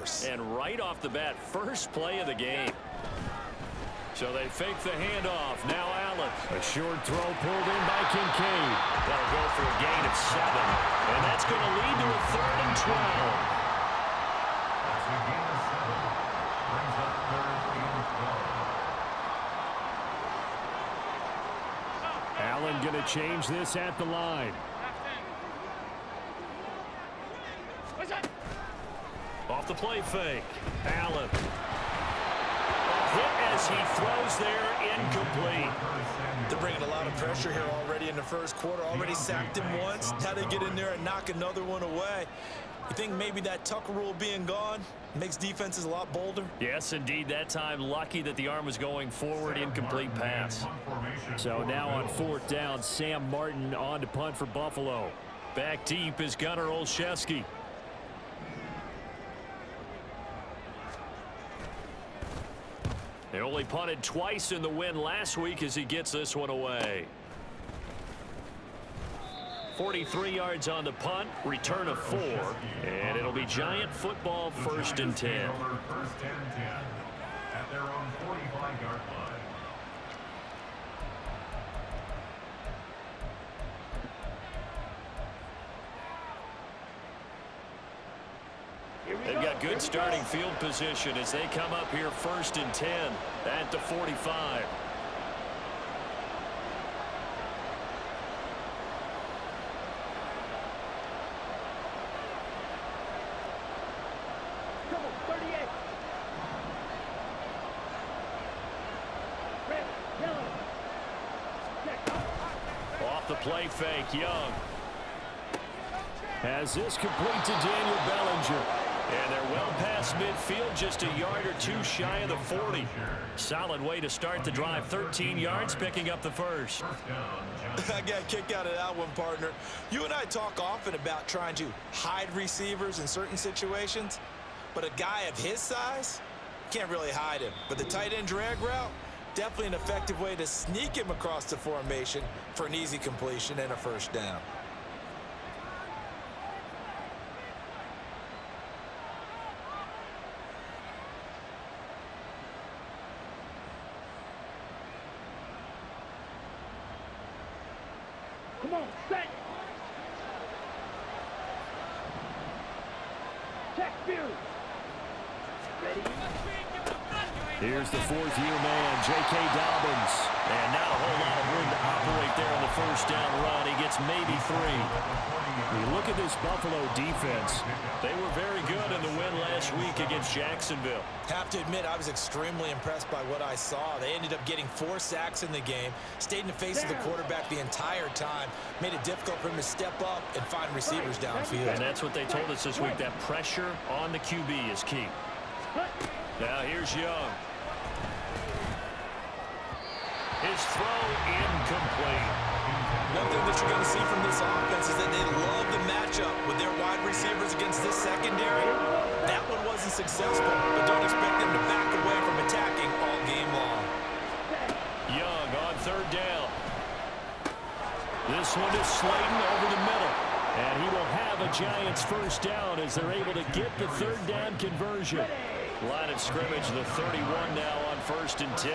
works. And right off the bat, first play of the game. So they fake the handoff. Now Allen. A short throw pulled in by Kincaid. That'll go for a gain of 7. And that's going to lead to a 3rd and 12. Allen going to change this at the line. Off the play fake. Allen. A hit as he throws there, incomplete. They're bringing a lot of pressure here already in the first quarter. Already sacked him once. Now they get in there and knock another one away. You think maybe that Tucker rule being gone makes defenses a lot bolder? Yes, indeed. That time, lucky that the arm was going forward. Incomplete pass. So now on 4th down, Sam Martin on to punt for Buffalo. Back deep is Gunnar Olszewski. They only punted twice in the win last week as he gets this one away. 43 yards on the punt, return of 4, and it'll be Giant football, 1st and 10. First and 10 at their own 45-yard line. They've got good starting field position as they come up here 1st and 10 at the 45. Off the play fake, Young. Has this complete to Daniel Bellinger. And they're well past midfield, just a yard or 2 shy of the 40. Solid way to start the drive. 13 yards, picking up the first. I got a kick out of that one, partner. You and I talk often about trying to hide receivers in certain situations, but a guy of his size can't really hide him. But the tight end drag route, definitely an effective way to sneak him across the formation for an easy completion and a 1st down. Come on, set. Check Fury. Ready? Here's the 4th-year man, J.K. Dobbins. And not a whole lot of room to operate there on the 1st down run. He gets maybe 3. You look at this Buffalo defense. They were very good in the win last week against Jacksonville. Have to admit, I was extremely impressed by what I saw. They ended up getting 4 sacks in the game, stayed in the face of the quarterback the entire time, made it difficult for him to step up and find receivers downfield. And that's what they told us this week, that pressure on the QB is key. Now here's Young. His throw incomplete. One thing that you're going to see from this offense is that they love the matchup with their wide receivers against this secondary. That one wasn't successful, but don't expect them to back away from attacking all game long. Young on 3rd down. This one is Slayton over the middle. And he will have a Giants 1st down as they're able to get the 3rd down conversion. Line of scrimmage, the 31 now on 1st and 10.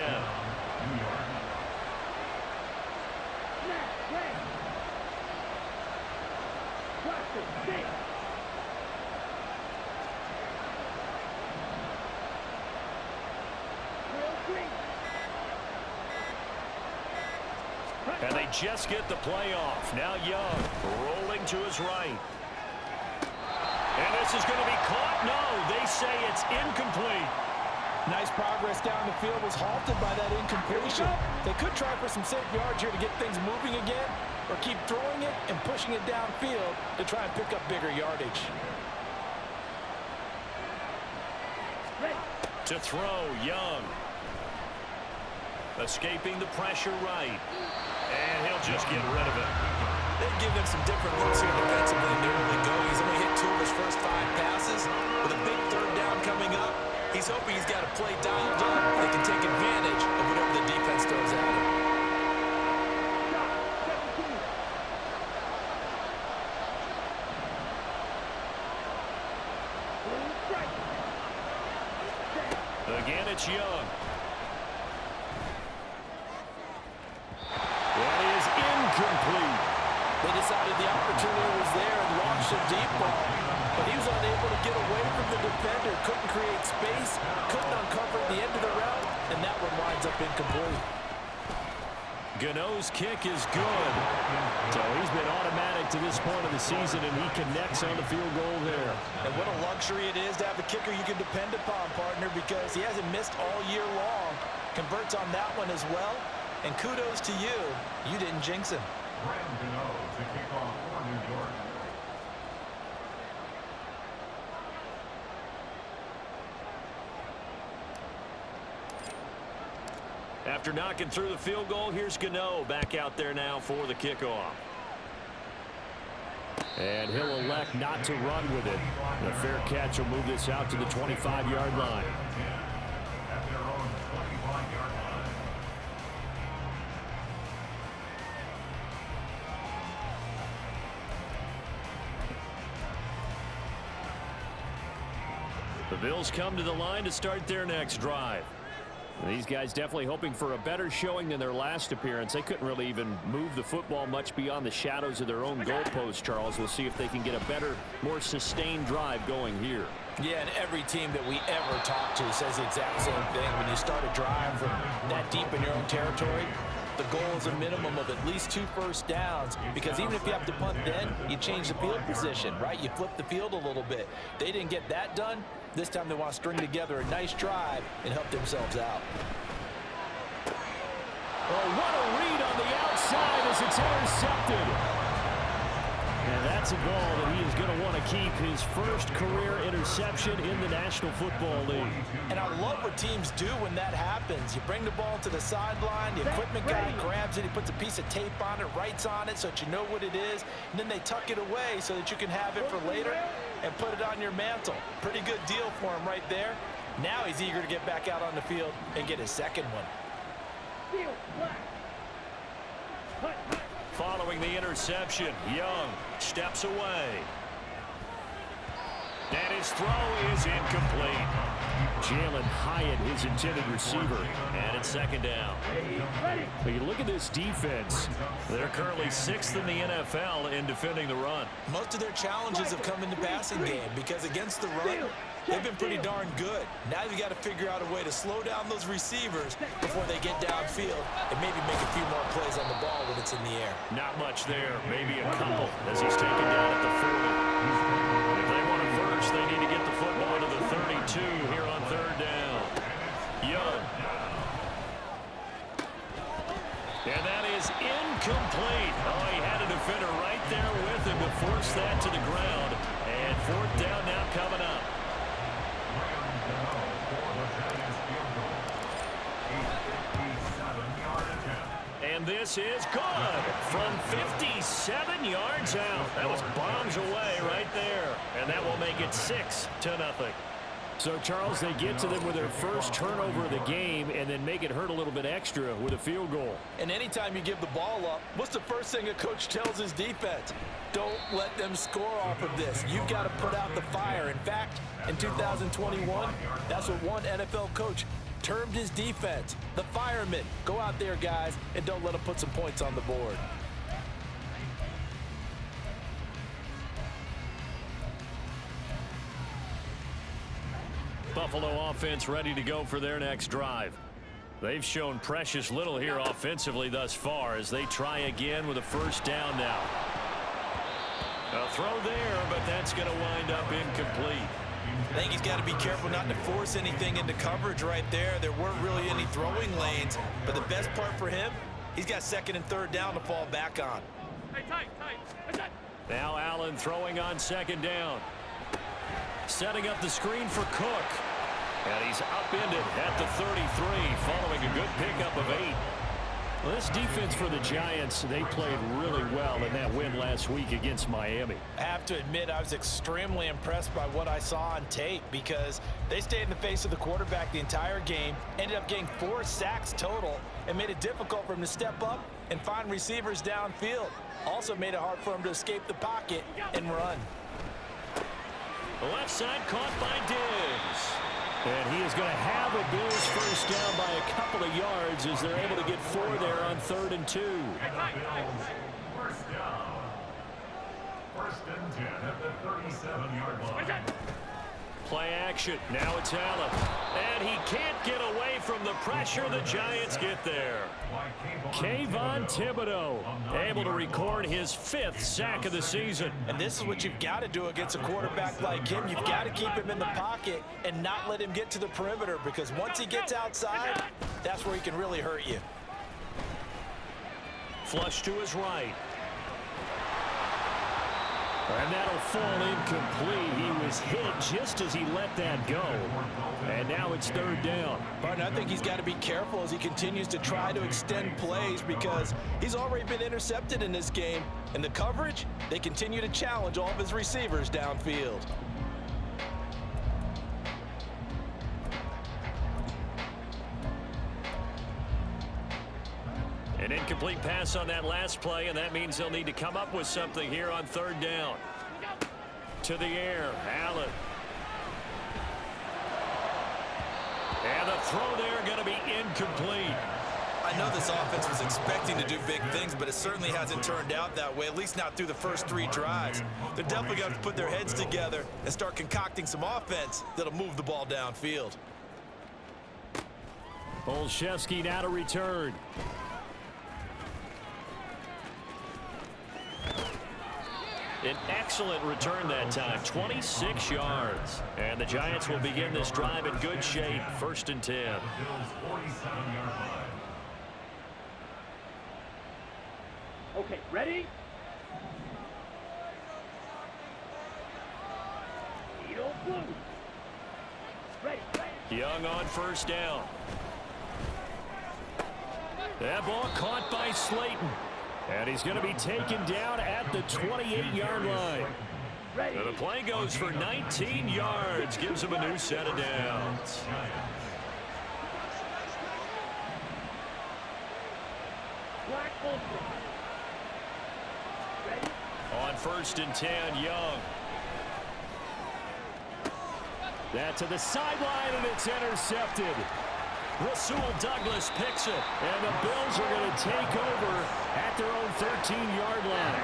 And they just get the play off. Now Young rolling to his right. And this is going to be caught. No, they say it's incomplete. Nice progress down the field, was halted by that incompletion. They could try for some safe yards here to get things moving again, or keep throwing it and pushing it downfield to try and pick up bigger yardage. To throw, Young. Escaping the pressure right. And he'll just get rid of it. They give him some different looks here defensively and knew where to go. He's only hit 2 of his first 5 passes. With a big 3rd down coming up, he's hoping he's got a play dialed up that can take advantage of whatever the defense throws at him. Again, it's Young. That is incomplete. They decided the opportunity was there and launched a deep ball, but he was unable to get away from the defender, couldn't create space, couldn't uncover at the end of the route, and that one winds up incomplete. Gano's kick is good. So he's been automatic to this point of the season, and he connects on the field goal there. And what a luxury it is to have a kicker you can depend upon, partner, because he hasn't missed all year long. Converts on that one as well, and kudos to you. You didn't jinx him. Graham Gano to kick off for New York. After knocking through the field goal, here's Gano back out there now for the kickoff. And he'll elect not to run with it. The fair catch will move this out to the 25-yard line. At their own 25-yard line. The Bills come to the line to start their next drive. These guys definitely hoping for a better showing than their last appearance. They couldn't really even move the football much beyond the shadows of their own goalpost, Charles. We'll see if they can get a better, more sustained drive going here. Yeah, and every team that we ever talk to says the exact same thing. When you start a drive from that deep in your own territory, the goal is a minimum of at least 2 first downs, because even if you have to punt then, you change the field position, right? You flip the field a little bit. They didn't get that done. This time they want to string together a nice drive and help themselves out. Oh, what a read on the outside as it's intercepted. And that's a ball that he is going to want to keep, his first career interception in the National Football League. And I love what teams do when that happens. You bring the ball to the sideline, the equipment guy grabs it, he puts a piece of tape on it, writes on it so that you know what it is, and then they tuck it away so that you can have it for later and put it on your mantle. Pretty good deal for him right there. Now he's eager to get back out on the field and get his second one. Following the interception, Young steps away. And his throw is incomplete. Jalen Hyatt, his intended receiver. And it's second down. But you look at this defense. They're currently 6th in the NFL in defending the run. Most of their challenges have come in the passing game because against the run, they've been pretty darn good. Now you've got to figure out a way to slow down those receivers before they get downfield and maybe make a few more plays on the ball when it's in the air. Not much there, maybe a couple as he's taken down at the 40. If they want a first, they need to get the football to the 32 here on third down. Young. And that is incomplete. Oh, he had a defender right there with him to force that to the ground. And fourth down now coming up. And this is good from 57 yards out. That was bombs away right there. And that will make it 6-0. So, Charles, they get to them with their first turnover of the game and then make it hurt a little bit extra with a field goal. And anytime you give the ball up, what's the first thing a coach tells his defense? Don't let them score off of this. You've got to put out the fire. In fact, in 2021, that's what one NFL coach termed his defense, the firemen. Go out there, guys, and don't let them put some points on the board. Buffalo offense ready to go for their next drive. They've shown precious little here offensively thus far as they try again with a first down now. A throw there, but that's going to wind up incomplete. I think he's got to be careful not to force anything into coverage right there. There weren't really any throwing lanes, but the best part for him, he's got second and third down to fall back on. Now Allen throwing on second down. Setting up the screen for Cook. And he's upended at the 33 following a good pickup of 8. Well, this defense for the Giants, they played really well in that win last week against Miami. I have to admit, I was extremely impressed by what I saw on tape because they stayed in the face of the quarterback the entire game, ended up getting 4 sacks total, and made it difficult for him to step up and find receivers downfield. Also made it hard for him to escape the pocket and run. The left side caught by Diggs. And he is going to have a Bills first down by a couple of yards as they're able to get 4 there on 3rd and 2. First down. 1st and 10 at the 37-yard line. Play action. Now it's Allen. And he can't get away from the pressure. The Giants get there. Kayvon Thibodeaux able to record his 5th sack of the season. And this is what you've got to do against a quarterback like him. You've got to keep him in the pocket and not let him get to the perimeter, because once he gets outside, that's where he can really hurt you. Flush to his right. And that'll fall incomplete. He was hit just as he let that go. And now it's 3rd down. Barton, I think he's got to be careful as he continues to try to extend plays, because he's already been intercepted in this game. And the coverage, they continue to challenge all of his receivers downfield. An incomplete pass on that last play, and that means they'll need to come up with something here on 3rd down. To the air, Allen. And the throw there going to be incomplete. I know this offense was expecting to do big things, but it certainly hasn't turned out that way, at least not through the first 3 drives. They're definitely going to put their heads together and start concocting some offense that'll move the ball downfield. Olszewski now to return. An excellent return that time, 26 yards. And the Giants will begin this drive in good shape, 1st and 10. Bills 47-yard line. Okay, ready? Needle blue. Ready. Young on 1st down. That ball caught by Slayton. And he's going to be taken down at the 28-yard line. Ready. And the play goes for 19 yards. Gives him a new set of downs. Black bullshit. Ready. On 1st and 10, Young. That to the sideline, and it's intercepted. Rasul Douglas picks it, and the Bills are going to take over at their own 13-yard line.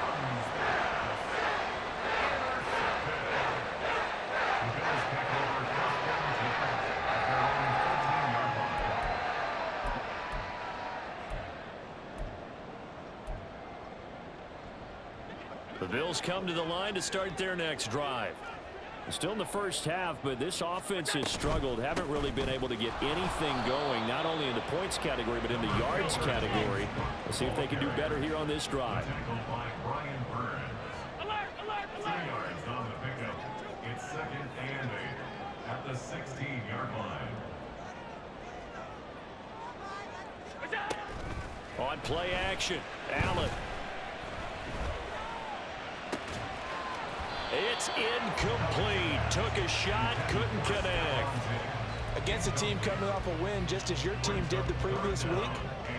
The Bills come to the line to start their next drive. Still in the first half, but this offense has struggled. Haven't really been able to get anything going, not only in the points category, but in the yards category. Let's see if they can do better here on this drive. Alert, alert, 3 alert. yards on the pickup. It's 2nd and 8 at the 16-yard line. On play action, Allen. It's incomplete. Took a shot, couldn't connect. Against a team coming off a win, just as your team did the previous week,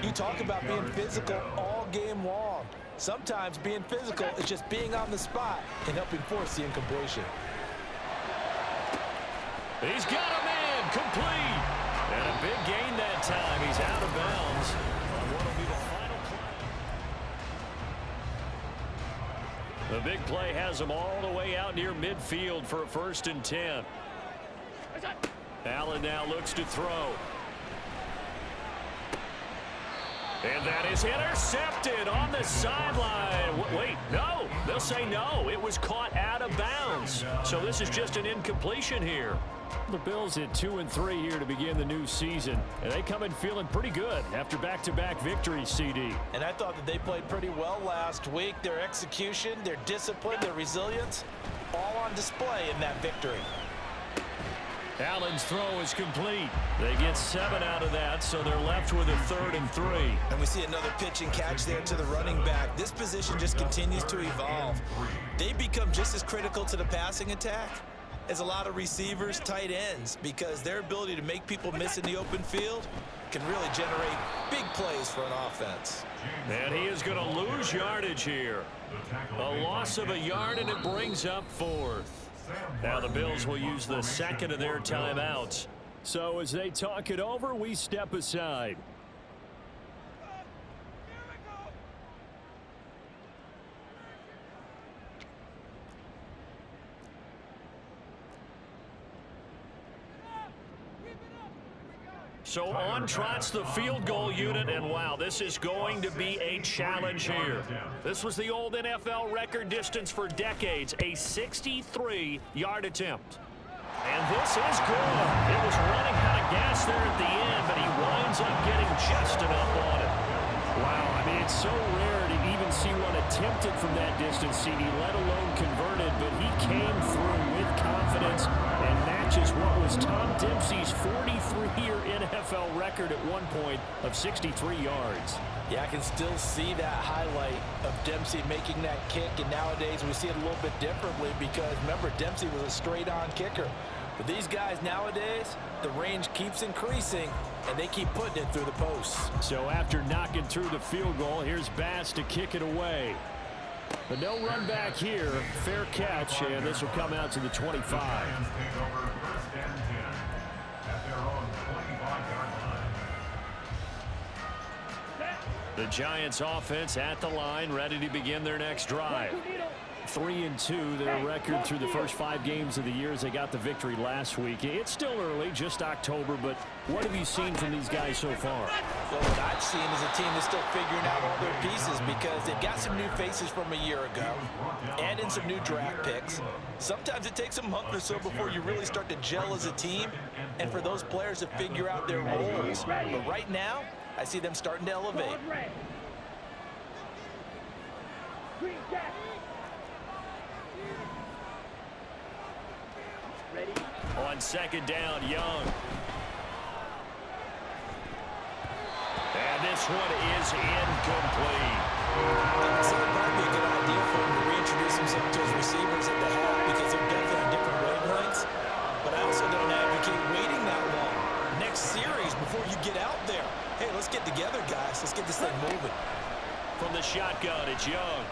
you talk about being physical all game long. Sometimes being physical is just being on the spot and helping force the incompletion. He's got a man, complete. And a big gain that time. He's out of bounds on what will be the final play. The big play has him all the way out near midfield for a 1st and 10. Allen now looks to throw. And that is intercepted on the sideline. Wait, no. They'll say no. It was caught out of bounds. So this is just an incompletion here. The Bills at 2-3 here to begin the new season. And they come in feeling pretty good after back-to-back victories, CD. And I thought that they played pretty well last week. Their execution, their discipline, their resilience, all on display in that victory. Allen's throw is complete. They get 7 out of that, so they're left with a 3rd and 3. And we see another pitch and catch there to the running back. This position just continues to evolve. They become just as critical to the passing attack as a lot of receivers, tight ends, because their ability to make people miss in the open field can really generate big plays for an offense. And he is going to lose yardage here. A loss of a yard, and it brings up 4th. Now the Bills will use the second of their timeouts. So as they talk it over, we step aside. So on trots the field goal unit, and wow, this is going to be a challenge here. This was the old NFL record distance for decades, a 63-yard attempt. And this is good. It was running out of gas there at the end, but he winds up getting just enough on it. Wow, I mean, it's so rare to even see one attempted from that distance, CD, let alone converted, but he came through with confidence and matches what was Tom Dempsey's 43-year NFL record at one point of 63 yards. Yeah, I can still see that highlight of Dempsey making that kick, and nowadays we see it a little bit differently because, remember, Dempsey was a straight-on kicker. But these guys nowadays, the range keeps increasing, and they keep putting it through the posts. So after knocking through the field goal, here's Bass to kick it away. But no run back here. Fair catch, and this will come out to the 25. Lions take over 1st and 10 at their own 25-yard line. The Giants offense at the line, ready to begin their next drive. 3-2, their record through the first 5 games of the year as they got the victory last week. It's still early, just October, but what have you seen from these guys so far? Well, what I've seen is a team that's still figuring out all their pieces because they've got some new faces from a year ago and in some new draft picks. Sometimes it takes a month or so before you really start to gel as a team and for those players to figure out their roles. But right now, I see them starting to elevate. Green jacket. Ready? On second down, Young. And this one is incomplete. So it might be a good idea for him to reintroduce himself to his receivers at the half because they're definitely on different wavelengths. But I also don't advocate waiting that long. Next series, before you get out there, hey, let's get together, guys. Let's get this thing moving. From the shotgun, it's Young.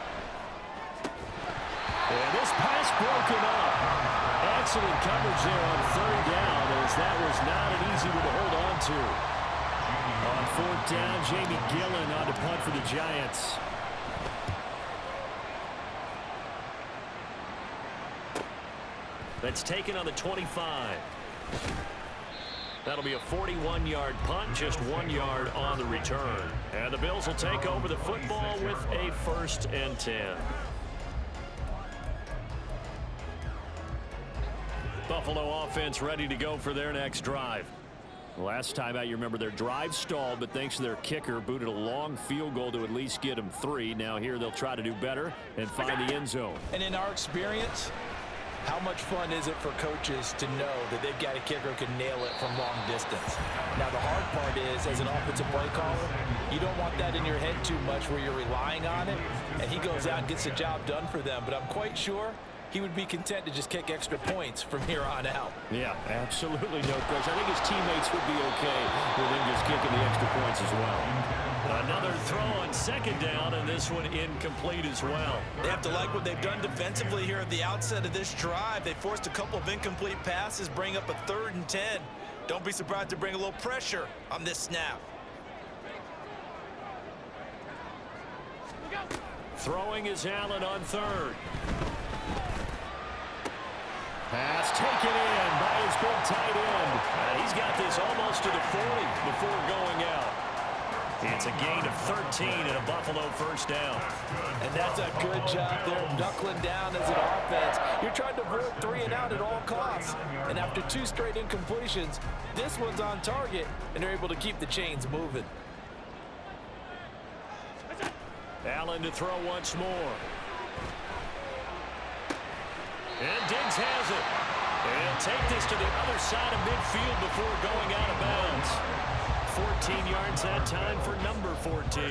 And this pass broken up. Excellent coverage there on third down as that was not an easy one to hold on to. On fourth down, Jamie Gillen on to punt for the Giants. That's taken on the 25. That'll be a 41-yard punt, just 1 yard on the return. And the Bills will take over the football with a 1st and 10. Buffalo offense ready to go for their next drive. Last time out, you remember their drive stalled, but thanks to their kicker, booted a long field goal to at least get them 3. Now here they'll try to do better and find the end zone. And in our experience, how much fun is it for coaches to know that they've got a kicker who can nail it from long distance? Now, the hard part is, as an offensive play caller, you don't want that in your head too much where you're relying on it, and he goes out and gets the job done for them. But I'm quite sure he would be content to just kick extra points from here on out. Yeah, absolutely no question. I think his teammates would be okay with him just kicking the extra points as well. Another throw on second down, and this one incomplete as well. They have to like what they've done defensively here at the outset of this drive. They forced a couple of incomplete passes, bring up a 3rd and 10. Don't be surprised to bring a little pressure on this snap. Throwing is Allen on third. Pass taken in by his big tight end. And he's got this almost to the 40 before going out. It's a gain of 13 and a Buffalo 1st down. And that's a good job there, knuckling down as an offense. You're trying to avoid 3 and out at all costs. And after 2 straight incompletions, this one's on target, and they're able to keep the chains moving. Allen to throw once more. And Diggs has it. And take this to the other side of midfield before going out of bounds. 14 yards that time for number 14.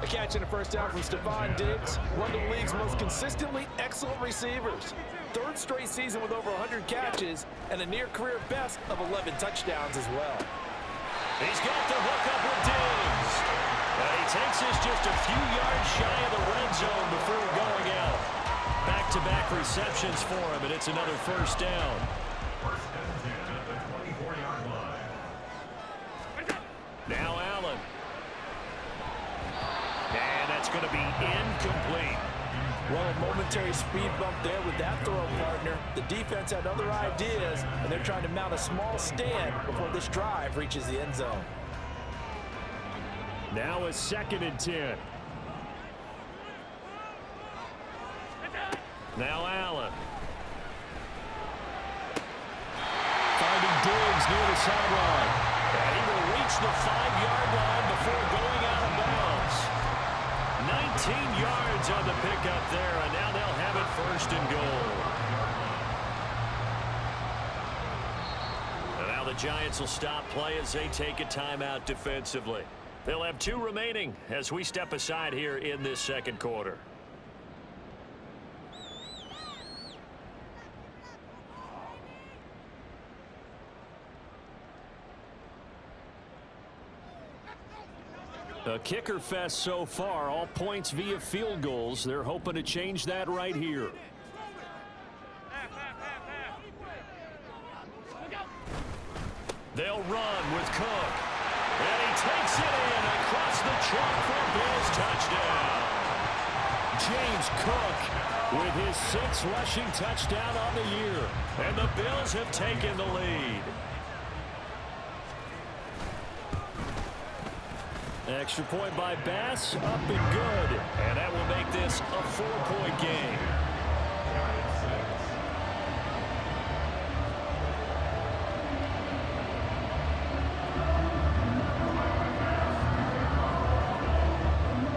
A catch and a 1st down from Stephon Diggs, one of the league's most consistently excellent receivers. 3rd straight season with over 100 catches and a near-career best of 11 touchdowns as well. He's got the hook up with Diggs. And he takes this just a few yards shy of the red zone before going out. Back-to-back receptions for him, and it's another 1st down. 1st and 10 at the 24-yard line. Well, a momentary speed bump there with that throw, partner. The defense had other ideas, and they're trying to mount a small stand before this drive reaches the end zone. Now a 2nd and 10. Now Allen. Finding Diggs near the sideline. And he will reach the 5-yard line before going out of bounds. 19 yards on the pickup there, and now they'll have it 1st and goal. And now the Giants will stop play as they take a timeout defensively. They'll have 2 remaining as we step aside here in this 2nd quarter. A kicker fest so far, all points via field goals. They're hoping to change that right here. They'll run with Cook. And he takes it in across the chalk for Bills touchdown. James Cook with his 6th rushing touchdown on the year. And the Bills have taken the lead. Extra point by Bass, up and good. And that will make this a 4-point game.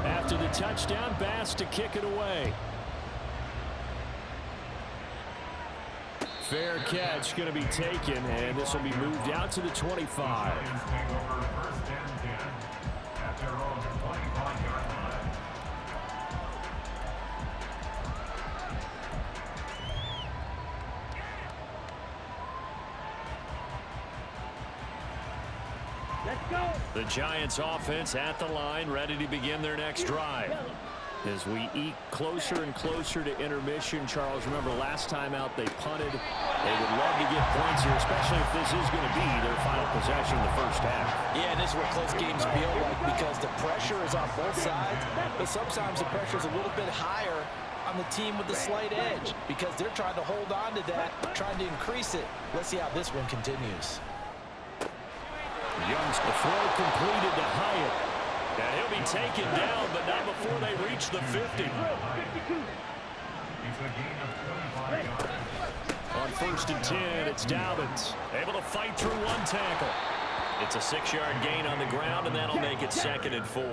After the touchdown, Bass to kick it away. Fair catch going to be taken, and this will be moved out to the 25. The Giants offense at the line, ready to begin their next drive. As we eke closer and closer to intermission, Charles, remember last time out they punted. They would love to get points here, especially if this is going to be their final possession in the first half. Yeah, and this is what close games feel like because the pressure is on both sides, but sometimes the pressure is a little bit higher on the team with the slight edge because they're trying to hold on to that, trying to increase it. Let's see how this one continues. Young's the throw completed to Hyatt. And he'll be taken down, but not before they reach the 50. On 1st and 10, it's Dobbins. Able to fight through 1 tackle. It's a 6-yard gain on the ground, and that'll make it 2nd and 4.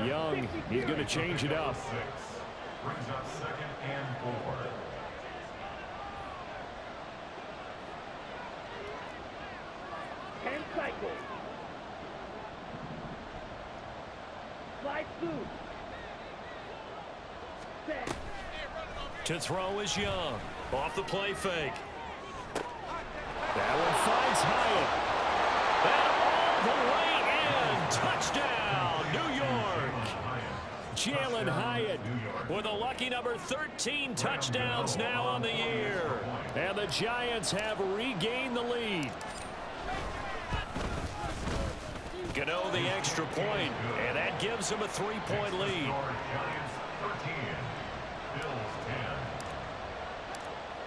Young, he's going to change it up. Brings up 2nd and 4. Hand cycle. Slide through. Set. To throw is Young. Off the play fake. That one finds Hyatt. And all the way in. Touchdown, New York. Jalen Hyatt with a lucky number 13 touchdowns now on the year. And the Giants have regained the lead. Gano the extra point, and that gives them a 3-point lead.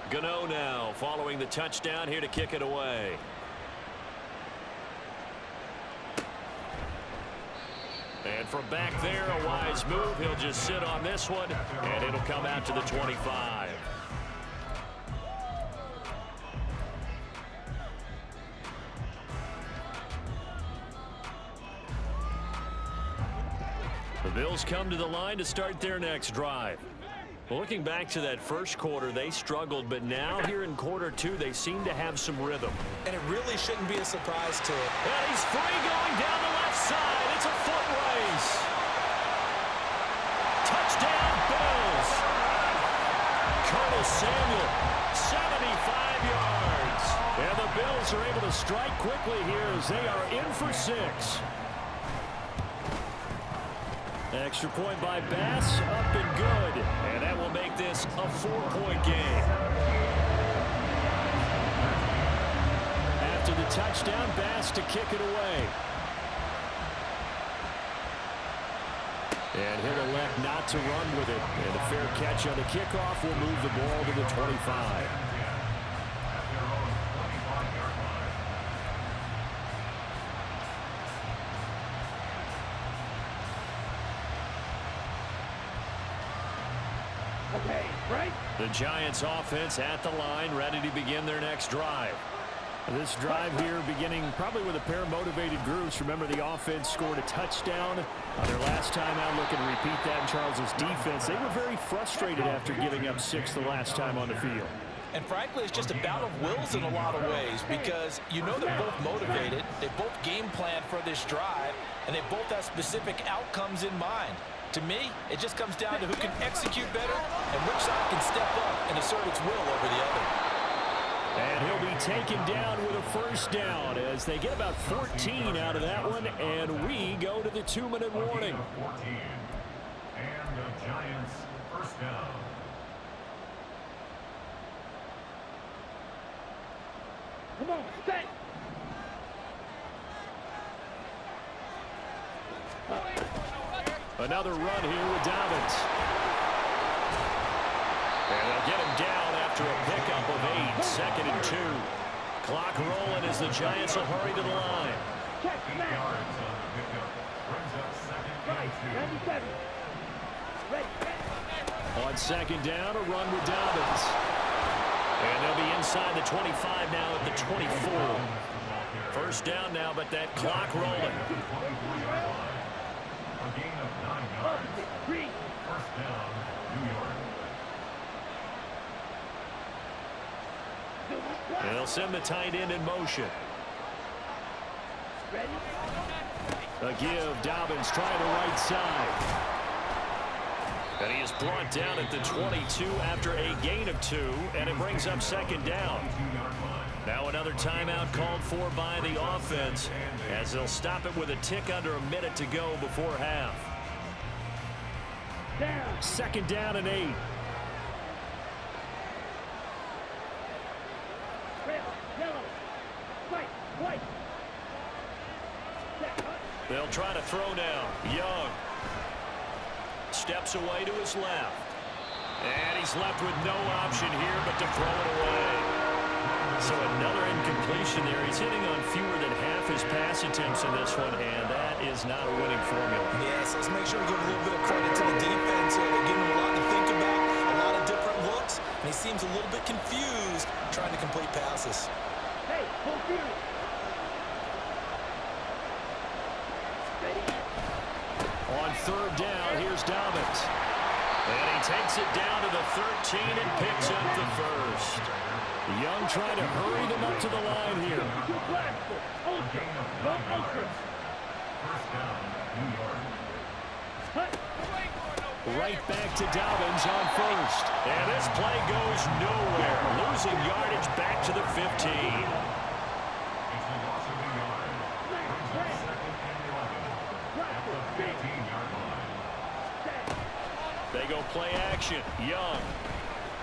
Gano now following the touchdown here to kick it away. And from back there, a wise move. He'll just sit on this one, and it'll come out to the 25. The Bills come to the line to start their next drive. Well, looking back to that first quarter, they struggled, but now here in quarter 2, they seem to have some rhythm. And it really shouldn't be a surprise to it. And he's free going down the left side. It's a foot race. Touchdown, Bills. Curtis Samuel, 75 yards. And the Bills are able to strike quickly here as they are in for 6. Extra point by Bass, up and good. And that will make this a 4-point game. After the touchdown, Bass to kick it away. And he'll elect not to run with it. And a fair catch on the kickoff will move the ball to the 25. Okay, right? The Giants offense at the line, ready to begin their next drive. This drive here beginning probably with a pair of motivated groups. Remember, the offense scored a touchdown on their last time out. Looking to repeat that in Charles's defense. They were very frustrated after giving up 6 the last time on the field. And frankly, it's just a battle of wills in a lot of ways because you know they're both motivated. They both game plan for this drive, and they both have specific outcomes in mind. To me, it just comes down to who can execute better and which side can step up and assert its will over the other. And he'll be taken down with a first down as they get about 14 out of that one, and we go to the 2-minute warning. 14. And the Giants first down. Come on, set. Another run here with Dobbins. And they'll get him down after a pickup of 8, 2nd and 2. Clock rolling as the Giants will hurry to the line. Check, 8 smash. yards on the pickup. Brings up 2nd Right, and 2. 97. Ready. On 2nd down, a run with Dobbins. And they'll be inside the 25 now at the 24. First down now, but that clock rolling. A gain of 9 yards. Three. First down, New York. They'll send the tight end in motion. Ready. A give, Dobbins trying the right side. And he is brought down at the 22 after a gain of 2, and it brings up 2nd down. Now another timeout called for by the offense as they'll stop it with a tick under a minute to go before half. Down. 2nd down and 8. Red. Yellow. White. White. Set. They'll try to throw now. Young steps away to his left. And he's left with no option here but to throw it away. So another incompletion there. He's hitting on fewer than half his pass attempts in this one, and that is not a winning formula. Yes, let's make sure we give a little bit of credit to the defense here. They're giving him a lot to think about, a lot of different looks, and he seems a little bit confused trying to complete passes. Hey, full fury. Ready. On 3rd down, here's Dobbins. And he takes it down to the 13 and picks up the first. Young trying to hurry them up to the line here. Two blacks. Ultra. No ultra. First down, New York. Hut. Right back to Dobbins on 1st. And this play goes nowhere. Losing yardage back to the 15. It's a loss of a yard. Brings up 2nd and 11. At the 15-yard line. They go play action. Young.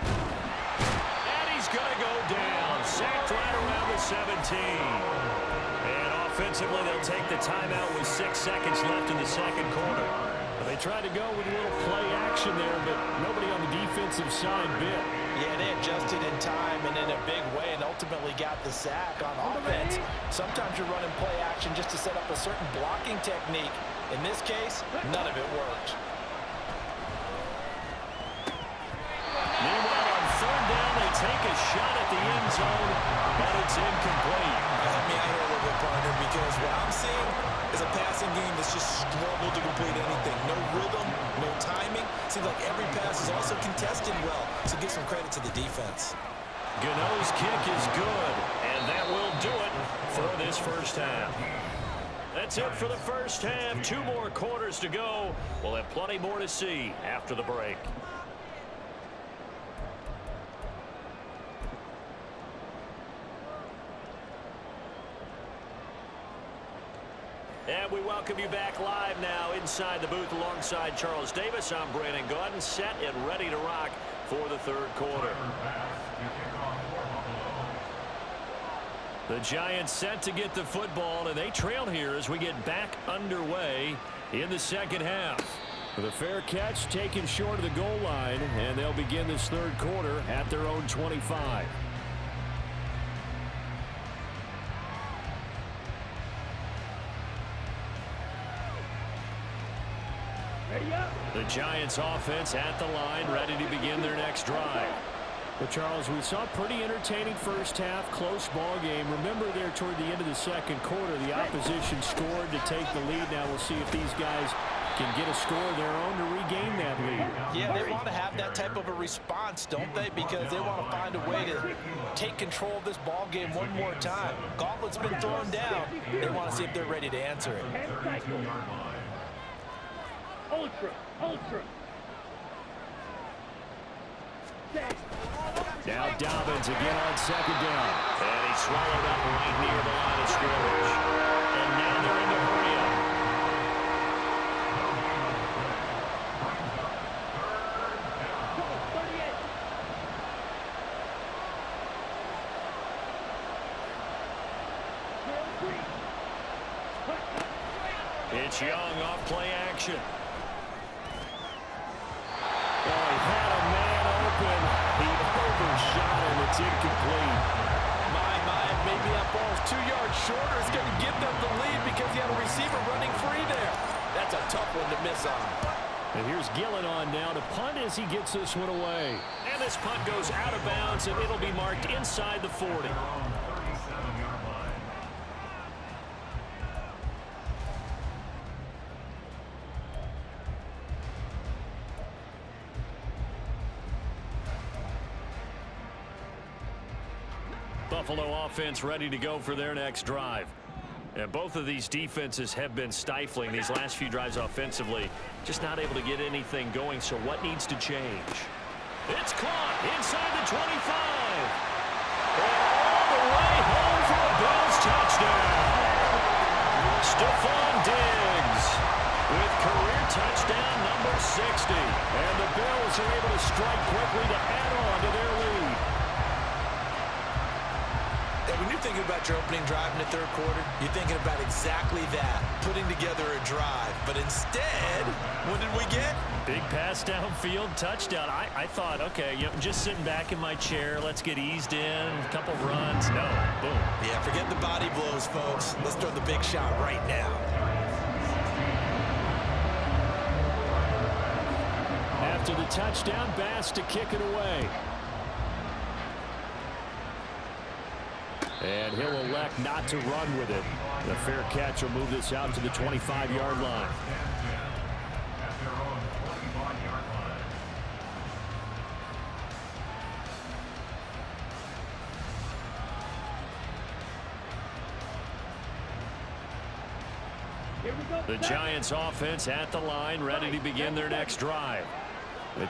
And he's going to go down. Sacked right around the 17. And offensively, they'll take the timeout with 6 seconds left in the 2nd quarter. They tried to go with a little play action there, but nobody on the defensive side bit. Yeah, they adjusted in time and in a big way and ultimately got the sack on offense. Sometimes you're running play action just to set up a certain blocking technique. In this case, none of it worked. Meanwhile, on 3rd down, they take a shot at the end zone, but it's incomplete. Help me out here a little bit, partner, because what I'm seeing is a passing game that's just struggled to complete anything. No rhythm, no timing. Seems like every pass is also contested well, so give some credit to the defense. Gano's kick is good, and that will do it for this first half. That's it for the first half. 2 more quarters to go. We'll have plenty more to see after the break. And we welcome you back live now inside the booth alongside Charles Davis. I'm Brandon Gaudin, set and ready to rock for the 3rd quarter. The Giants set to get the football, and they trail here as we get back underway in the 2nd half. The fair catch taken short of the goal line, and they'll begin this third quarter at their own 25. Ready up. The Giants offense at the line, ready to begin their next drive. But, Charles, we saw a pretty entertaining first half, close ball game. Remember there toward the end of the second quarter, the opposition scored to take the lead. Now we'll see if these guys can get a score of their own to regain that lead. Yeah, they want to have that type of a response, don't they? Because they want to find a way to take control of this ball game one more time. Gauntlet's been thrown down. They want to see if they're ready to answer it. 10 cycles. Ultra. Ultra. Set. Now Dobbins again on second down. And he swallowed up right near the line of scrimmage. And now they're in the hurry-up. It's Young off play action. Oh, he had a man open. He overshot him. It's incomplete. Maybe that ball is 2 yards shorter. It's going to give them the lead because he had a receiver running free there. That's a tough one to miss on. And here's Gillen on now to punt as he gets this one away. And this punt goes out of bounds, and it'll be marked inside the 40. Buffalo offense ready to go for their next drive. And both of these defenses have been stifling these last few drives offensively. Just not able to get anything going, so what needs to change? It's caught inside the 25. And all the way home for a Bills touchdown. Stephon Diggs with career touchdown number 60. And the Bills are able to strike quickly to add on to their lead. When you're thinking about your opening drive in the third quarter, you're thinking about exactly that, putting together a drive. But instead, what did we get? Big pass downfield, touchdown. I thought, okay, I'm just sitting back in my chair. Let's get eased in, a couple runs. No, boom. Yeah, forget the body blows, folks. Let's throw the big shot right now. After the touchdown, Bass to kick it away. And he'll elect not to run with it. The fair catch will move this out to the 25-yard line. The Giants offense at the line, ready to begin their next drive.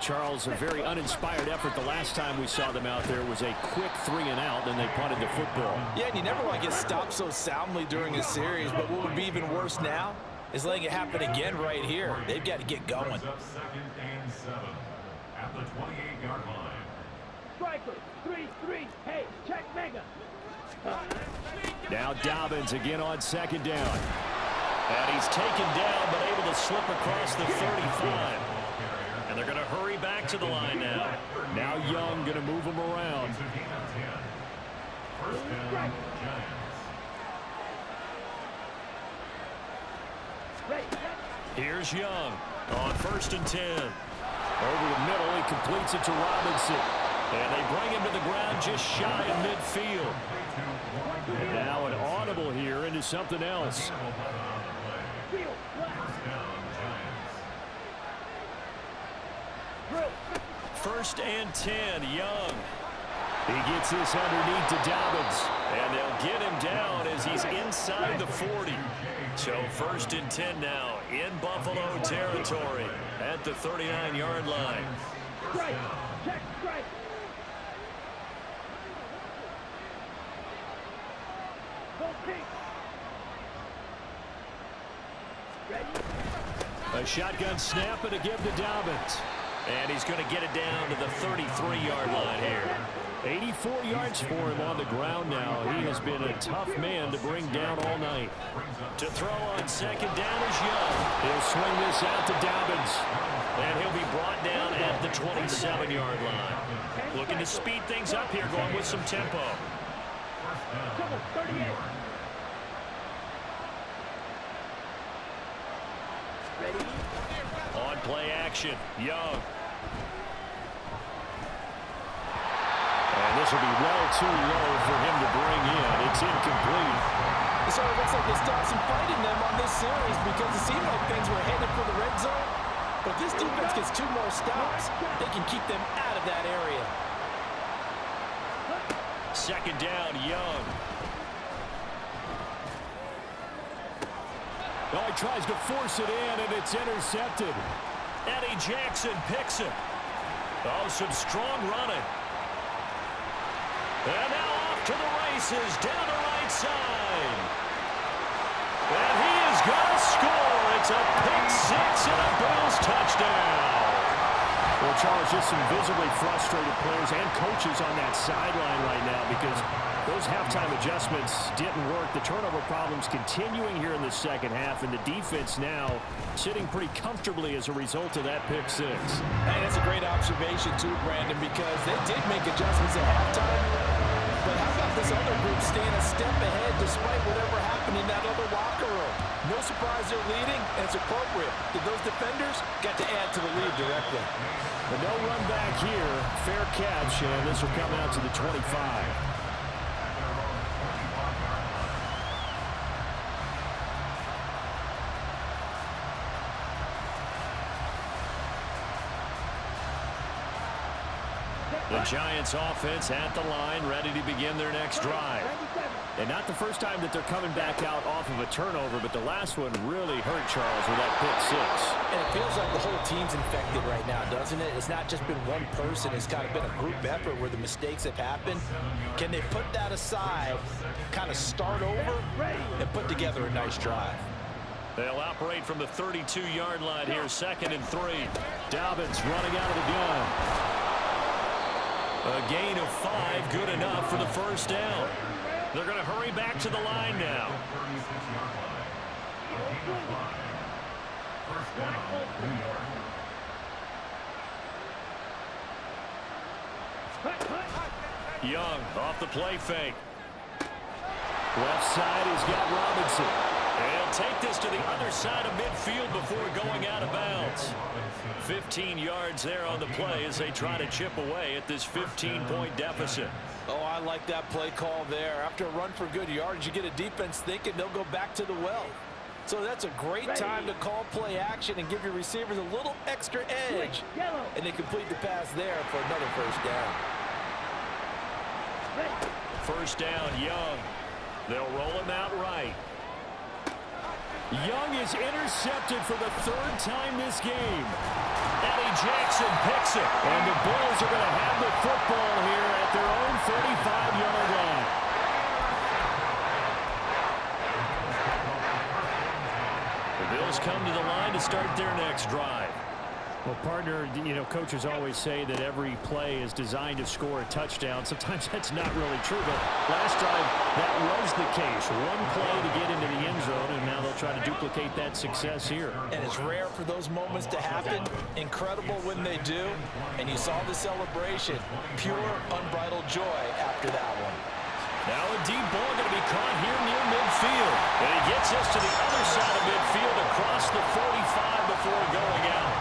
Charles, a very uninspired effort. The last time we saw them out there was a quick 3-and-out, then they punted the football. Yeah, and you never want to get stopped so soundly during a series, but what would be even worse now is letting it happen again right here. They've got to get going. Up 2nd and 7 at the 28-yard line. Striker. 3-3. Hey, check mega. Now Dobbins again on second down. And he's taken down, but able to slip across the 35. And they're going to hurry back to the line now. Now Young going to move him around. First down, Giants. Here's Young on 1st and 10. Over the middle, he completes it to Robinson. And they bring him to the ground just shy of midfield. And now an audible here into something else. First and 10, Young. He gets this underneath to Dobbins. And they'll get him down as he's inside the 40. So 1st and 10 now in Buffalo territory at the 39-yard line. Strike. Check strike. Go kick. A shotgun snap and a give to Dobbins. And he's going to get it down to the 33-yard line here. 84 yards for him on the ground now. He has been a tough man to bring down all night. To throw on second down is Young. He'll swing this out to Dobbins. And he'll be brought down at the 27-yard line. Looking to speed things up here, going with some tempo. Trouble, 38. Ready? On play action, Young. And this will be well too low for him to bring in. It's incomplete. So it looks like they stopped some fight in them on this series because it seemed like things were headed for the red zone. But if this defense gets 2 more stops, they can keep them out of that area. Second down, Young. Oh, he tries to force it in, and it's intercepted. Eddie Jackson picks it. Oh, some strong running. And now off to the races, down the right side. And he is going to score. It's a pick-6 and a Bills touchdown. Well, Charles, just some visibly frustrated players and coaches on that sideline right now because those halftime adjustments didn't work. The turnover problems continuing here in the second half, and the defense now sitting pretty comfortably as a result of that pick-6. Hey, that's a great observation too, Brandon, because they did make adjustments at halftime. But how about this other group staying a step ahead despite whatever happened in that other locker room? No surprise they're leading, and it's appropriate that those defenders got to add to the lead directly. But no run back here. Fair catch, and this will come out to the 25. The Giants offense at the line, ready to begin their next drive. And not the first time that they're coming back out off of a turnover, but the last one really hurt Charles with that pick-6. And it feels like the whole team's infected right now, doesn't it? It's not just been one person. It's kind of been a group effort where the mistakes have happened. Can they put that aside, kind of start over, and put together a nice drive? They'll operate from the 32-yard line here, 2nd and 3. Dobbins running out of the gun. A gain of 5, good enough for the first down. They're going to hurry back to the line now. Young off the play fake. Left side, he's got Robinson. And he'll take this to the other side of midfield before going out of bounds. 15 yards there on the play as they try to chip away at this 15-point deficit. Oh, I like that play call there. After a run for good yards, you get a defense thinking they'll go back to the well. So that's a great time to call play action and give your receivers a little extra edge. And they complete the pass there for another first down. First down, Young. They'll roll him out right. Young is intercepted for the 3rd time this game. Eddie Jackson picks it. And the Bills are going to have the football here at their own 35-yard line. The Bills come to the line to start their next drive. Well, partner, you know, coaches always say that every play is designed to score a touchdown. Sometimes that's not really true, but last drive that was the case. One play to get into the end zone, and now they'll try to duplicate that success here. And it's rare for those moments to happen. Incredible when they do. And you saw the celebration. Pure, unbridled joy after that one. Now a deep ball going to be caught here near midfield. And he gets us to the other side of midfield across the 45 before going out.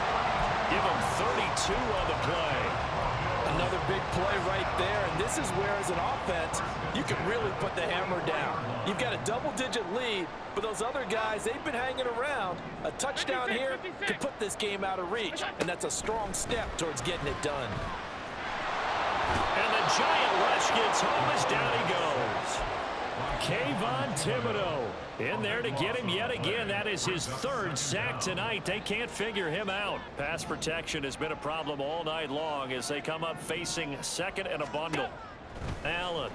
Give him 32 on the play. Another big play right there, and this is where, as an offense, you can really put the hammer down. You've got a double-digit lead, but those other guys, they've been hanging around. A touchdown here could put this game out of reach, and that's a strong step towards getting it done. And the giant rush gets home as down he goes. Kayvon Thibodeaux in there to get him yet again. That is his 3rd sack tonight. They can't figure him out. Pass protection has been a problem all night long as they come up facing 2nd and a bundle. Allen.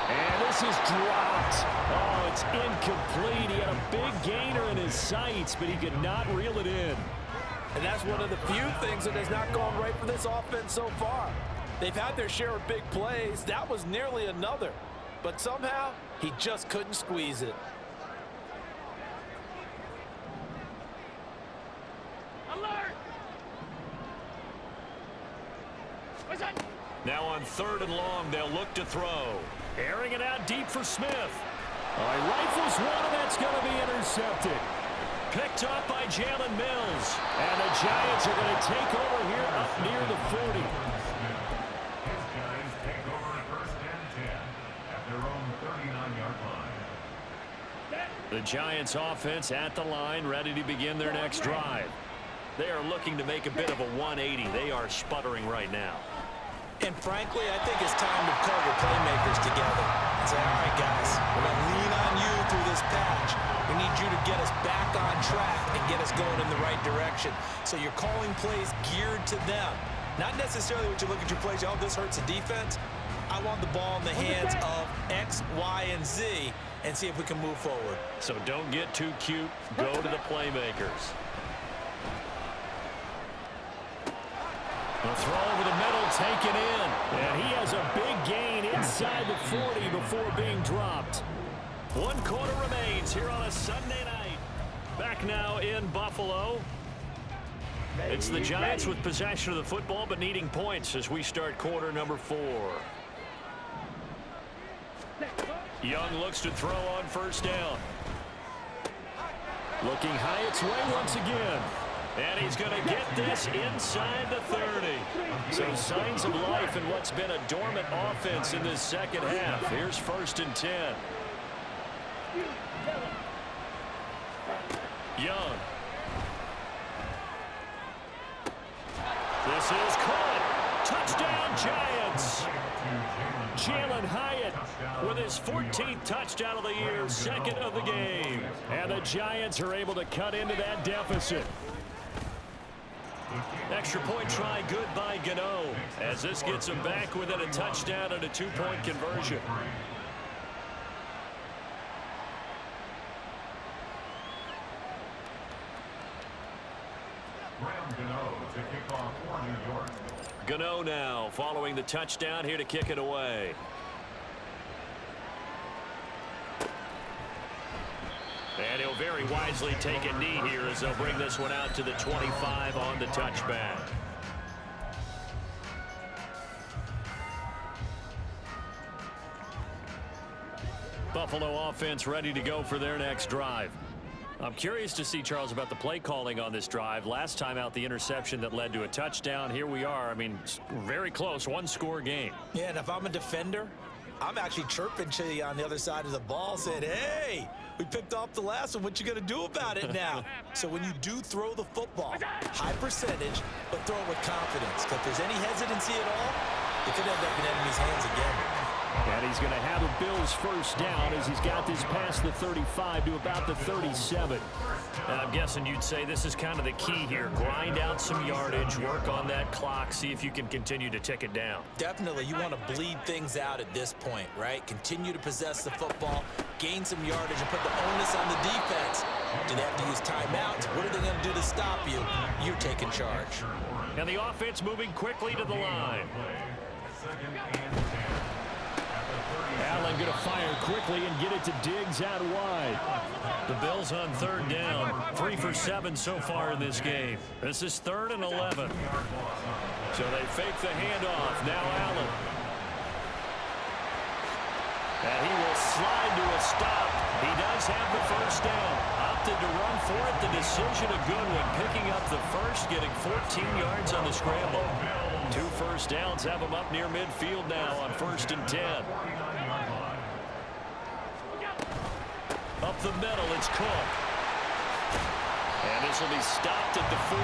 And this is dropped. Oh, it's incomplete. He had a big gainer in his sights, but he could not reel it in. And that's one of the few things that has not gone right for this offense so far. They've had their share of big plays. That was nearly another. But somehow, he just couldn't squeeze it. Alert! Now on 3rd and long, they'll look to throw. Airing it out deep for Smith. All right, rifles one, and that's going to be intercepted. Picked up by Jalen Mills. And the Giants are going to take over here up near the 40. His Giants take over 1st and 10 at their own 39-yard line. The Giants offense at the line, ready to begin their next drive. They are looking to make a bit of a 180. They are sputtering right now. And frankly, I think it's time to call your playmakers together and say, all right, guys, we're going to lean on you through this patch. We need you to get us back on track and get us going in the right direction. So you're calling plays geared to them. Not necessarily what you look at your plays, oh, this hurts the defense. I want the ball in the hands of X, Y, and Z and see if we can move forward. So don't get too cute. Go to the playmakers. The throw over the middle, taken in. And he has a big gain inside the 40 before being dropped. 1 quarter remains here on a Sunday night. Back now in Buffalo. It's the Giants with possession of the football, but needing points as we start quarter number 4. Young looks to throw on 1st down. Looking Hyatt's way once again. And he's going to get this inside the 30. So signs of life in what's been a dormant offense in this second half. Here's 1st and 10. Young. This is caught. Touchdown, Giants. Jalen Hyatt with his 14th touchdown of the year, 2nd of the game. And the Giants are able to cut into that deficit. Extra point try good by Gano as this gets him back within a touchdown and a 2-point conversion. Gano now following the touchdown here to kick it away. And he'll very wisely take a knee here as they'll bring this one out to the 25 on the touchback. Buffalo offense ready to go for their next drive. I'm curious to see, Charles, about the play calling on this drive. Last time out, the interception that led to a touchdown. Here we are. I mean, very close, 1-score game. Yeah, and if I'm a defender, I'm actually chirping to you on the other side of the ball saying, hey, we picked off the last one. What you going to do about it now? So when you do throw the football, high percentage, but throw it with confidence. Because if there's any hesitancy at all, it could end up in enemy's hands again. And he's going to have a Bills 1st down as he's got this past the 35 to about the 37. And I'm guessing you'd say this is kind of the key here. Grind out some yardage, work on that clock, see if you can continue to tick it down. Definitely. You want to bleed things out at this point, right? Continue to possess the football, gain some yardage, and put the onus on the defense. Do they have to use timeouts? What are they going to do to stop you? You're taking charge. And the offense moving quickly to the line. Allen going to fire quickly and get it to Diggs out wide. The Bills on 3rd down, 3 for 7 so far in this game. This is 3rd and 11. So they fake the handoff. Now Allen. And he will slide to a stop. He does have the 1st down. Opted to run for it. The decision a good one. Picking up the 1st, getting 14 yards on the scramble. 2 first downs have him up near midfield now on 1st and 10. Up the middle, it's Cook. And this will be stopped at the 44.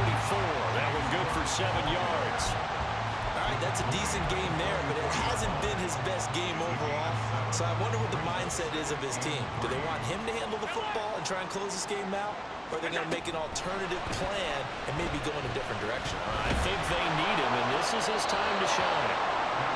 That one good for 7 yards. All right, that's a decent game there, but it hasn't been his best game overall. So I wonder what the mindset is of his team. Do they want him to handle the football and try and close this game out? Or are they going to make an alternative plan and maybe go in a different direction? I think they need him, and this is his time to shine.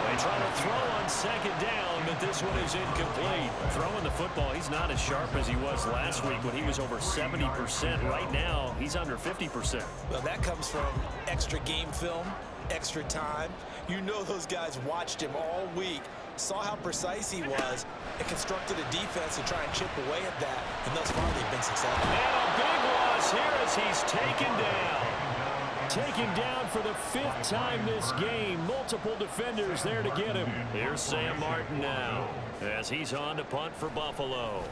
They try to throw on 2nd down, but this one is incomplete. Throwing the football, he's not as sharp as he was last week when he was over 70%. Right now, he's under 50%. Well, that comes from extra game film extra time. You know those guys watched him all week, saw how precise he was, and constructed a defense to try and chip away at that, and thus far they've been successful. And a big loss here as he's taken down. Taken down for the 5th time this game. Multiple defenders there to get him. Here's Sam Martin now as he's on to punt for Buffalo.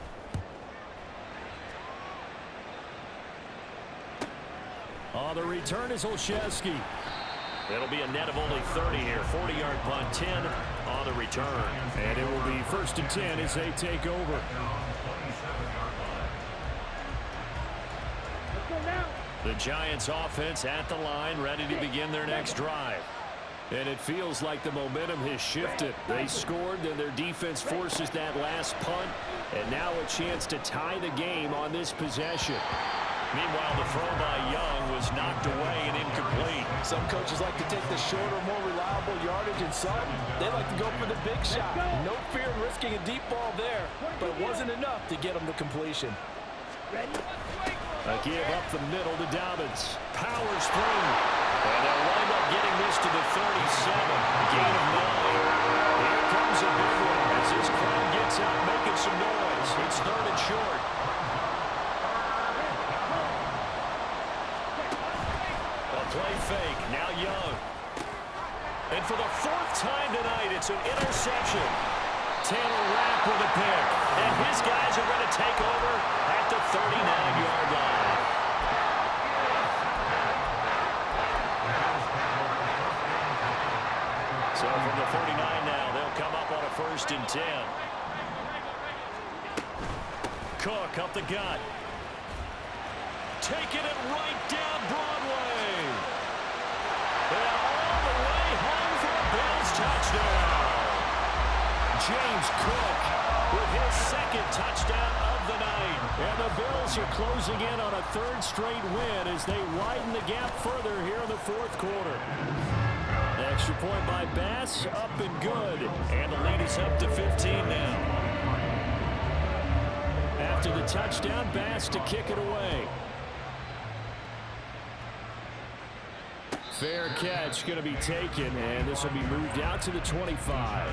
On the return is Olszewski. It'll be a net of only 30 here. 40-yard punt, 10 on the return. And it will be 1st and 10 as they take over. Let's go now. The Giants offense at the line, ready to begin their next drive. And it feels like the momentum has shifted. They scored, then their defense forces that last punt, and now a chance to tie the game on this possession. Meanwhile, the throw by Young was knocked away and incomplete. Some coaches like to take the shorter, more reliable yardage, and some, they like to go for the big shot. No fear in risking a deep ball there, but it wasn't enough to get them to completion. Ready? A give up the middle to Dobbins. Powers through. And they'll wind up getting this to the 37. Gain of 9. Here comes a big one as this crowd gets out making some noise. It's 3rd and short. Play fake, now Young. And for the 4th time tonight, it's an interception. Taylor Rapp with a pick. And his guys are going to take over at the 39-yard line. So from the 39 now, they'll come up on a 1st and 10. Cook up the gut. Taking it right down Broadway. And all the way home for a Bills touchdown. James Cook With his 2nd touchdown of the night. And the Bills are closing in on a 3rd straight win as they widen the gap further here in the 4th quarter. Extra point by Bass, up and good. And the lead is up to 15 now. After the touchdown, Bass to kick it away. Fair catch going to be taken, and this will be moved out to the 25.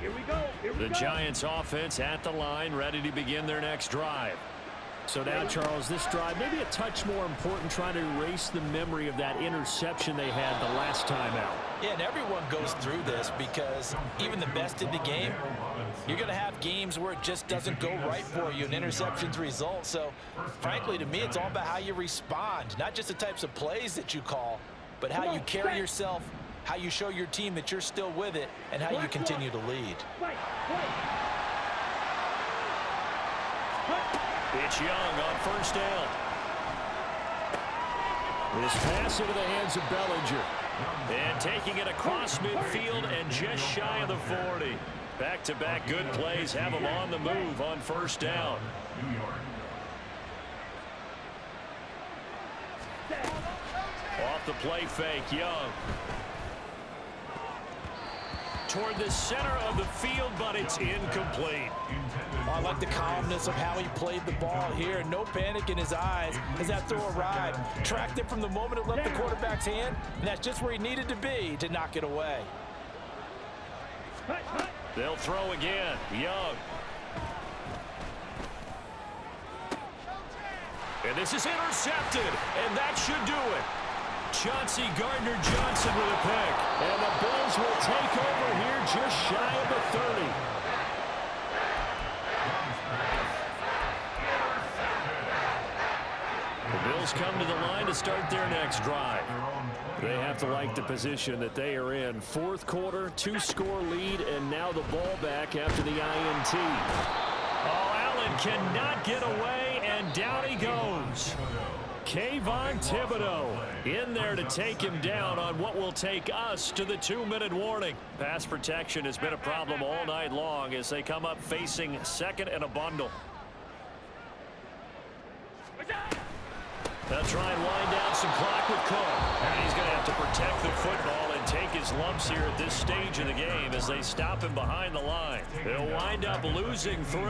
Here we go. Here we The go. Giants offense at the line, ready to begin their next drive. So now, Charles, this drive maybe a touch more important, trying to erase the memory of that interception they had the last time out. Yeah, and everyone goes through this because even the best in the game, you're going to have games where it just doesn't go right for you and interceptions result. So, frankly, to me, it's all about how you respond, not just the types of plays that you call, but how you carry yourself, how you show your team that you're still with it, and how you continue to lead. Fight, fight. It's Young on 1st down. This pass into the hands of Bellinger. And taking it across midfield and just shy of the 40. Back-to-back good plays have him on the move on 1st down. Off the play fake, Young. Toward the center of the field, but it's incomplete. I like the calmness of how he played the ball here. No panic in his eyes as that throw arrived. Tracked it from the moment it left the quarterback's hand, and that's just where he needed to be to knock it away. They'll throw again. Young. And this is intercepted, and that should do it. Chauncey Gardner-Johnson with a pick. And the Bills will take over here just shy of the 30. The Bills come to the line to start their next drive. They have to like the position that they are in. 4th quarter, 2-score lead, and now the ball back after the INT. Oh, Allen cannot get away, and down he goes. Kayvon Thibodeaux In there to take him down on what will take us to the 2-minute warning. Pass protection has been a problem all night long as they come up facing 2nd and a bundle. They'll try and wind down some clock with Cook. And he's going to have to protect the football and take his lumps here at this stage of the game as they stop him behind the line. They'll wind up losing 3,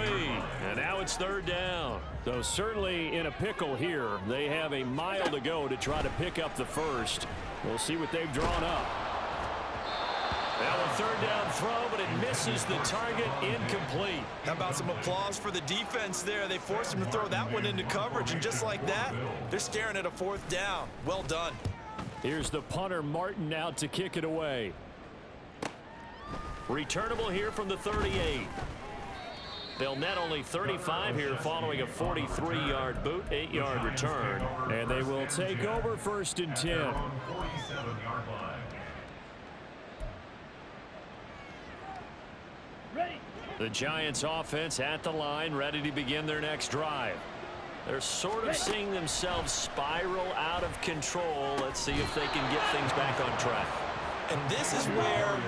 and now it's 3rd down. So certainly in a pickle here. They have a mile to go to try to pick up the first. We'll see what they've drawn up. Now a 3rd down throw, but it misses the target, incomplete. How about some applause for the defense there? They forced him to throw that one into coverage, and just like that, they're staring at a 4th down. Well done. Here's the punter, Martin, out to kick it away. Returnable here from the 38. They'll net only 35 here following a 43-yard boot, 8-yard return. And they will take over 1st and 10. 47-yard line. The Giants offense at the line, ready to begin their next drive. They're sort of seeing themselves spiral out of control. Let's see if they can get things back on track. And this is where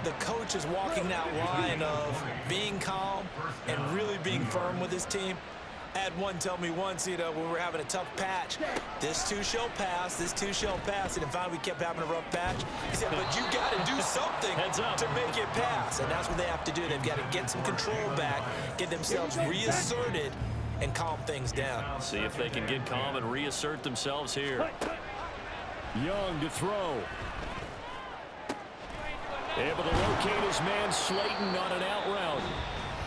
the coach is walking that line of being calm and really being firm with his team. I had one tell me once, when we were having a tough patch, this too shall pass, this too shall pass, and then finally we kept having a rough patch. He said, but you got to do something to make it pass, and that's what they have to do. They've got to get some control back, get themselves reasserted, and calm things down. See if they can get calm and reassert themselves here. Young to throw. Able to locate his man Slayton on an out route.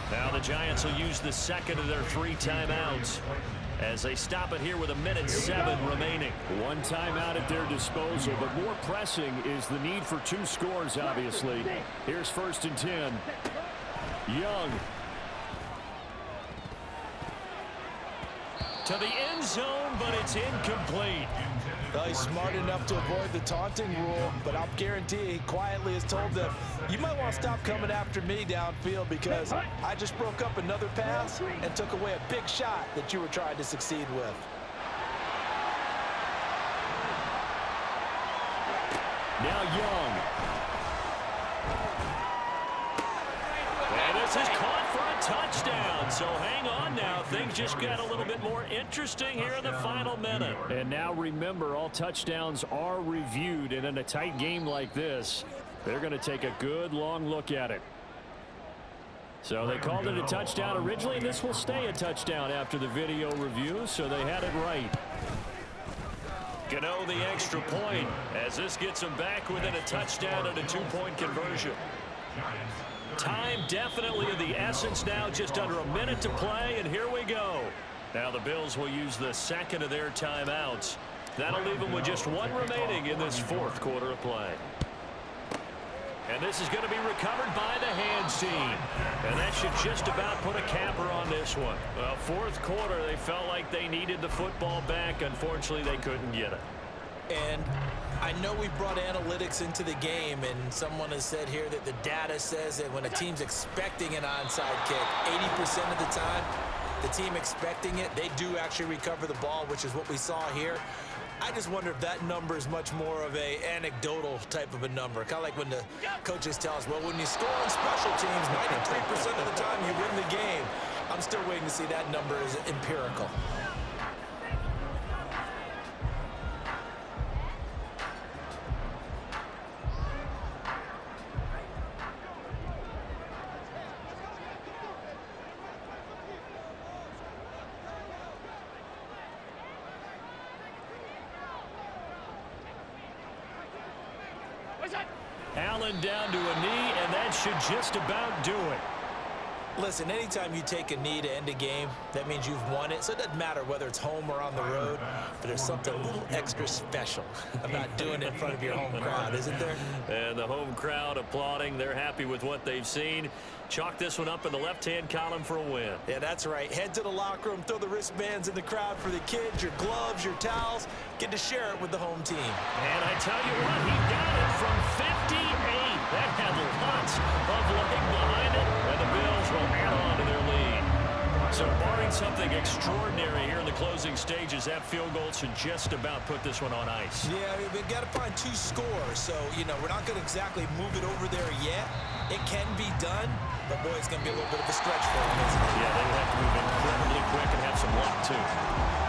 Now the Giants will use the second of their 3 timeouts as they stop it here with 1:07 remaining. 1 timeout at their disposal, but more pressing is the need for 2 scores, obviously. Here's 1st and 10. Young. To the end zone, but it's incomplete. Well, he's smart enough to avoid the taunting rule, but I'll guarantee he quietly has told them, you might want to stop coming after me downfield because I just broke up another pass and took away a big shot that you were trying to succeed with. Now Young. And this is caught for a touchdown. So hang on now. Things just got a little bit more interesting here in the final minute. And now remember, all touchdowns are reviewed, and in a tight game like this, they're going to take a good long look at it. So they called it a touchdown originally, and this will stay a touchdown after the video review, so they had it right. Gano the extra point as this gets them back within a touchdown and a 2-point conversion. Time definitely of the essence now, just under a minute to play, and here we go. Now the Bills will use the second of their timeouts. That'll leave them with just 1 remaining in this 4th quarter of play. And this is going to be recovered by the hands team. And that should just about put a capper on this one. Well, 4th quarter, they felt like they needed the football back. Unfortunately, they couldn't get it. And I know we brought analytics into the game, and someone has said here that the data says that when a team's expecting an onside kick, 80% of the time, the team expecting it, they do actually recover the ball, which is what we saw here. I just wonder if that number is much more of a anecdotal type of a number. Kind of like when the coaches tell us, well, when you score on special teams, 93% of the time you win the game. I'm still waiting to see that number is empirical. Allen down to a knee, and that should just about do it. Listen, anytime you take a knee to end a game, that means you've won it. So it doesn't matter whether it's home or on the road, but there's something a little extra special about doing it in front of your home crowd, isn't there? And the home crowd applauding. They're happy with what they've seen. Chalk this one up in the left-hand column for a win. Yeah, that's right. Head to the locker room, throw the wristbands in the crowd for the kids, your gloves, your towels. Get to share it with the home team. And I tell you what, he got it from 58. That had lots of leg behind it, and the Bills will add on to their lead. So barring something extraordinary here in the closing stages, that field goal should just about put this one on ice. Yeah, we've got to find 2 scores. So, we're not going to exactly move it over there yet. It can be done, but, boy, it's going to be a little bit of a stretch for them, isn't it? Yeah, they have to move incredibly quick and have some luck, too.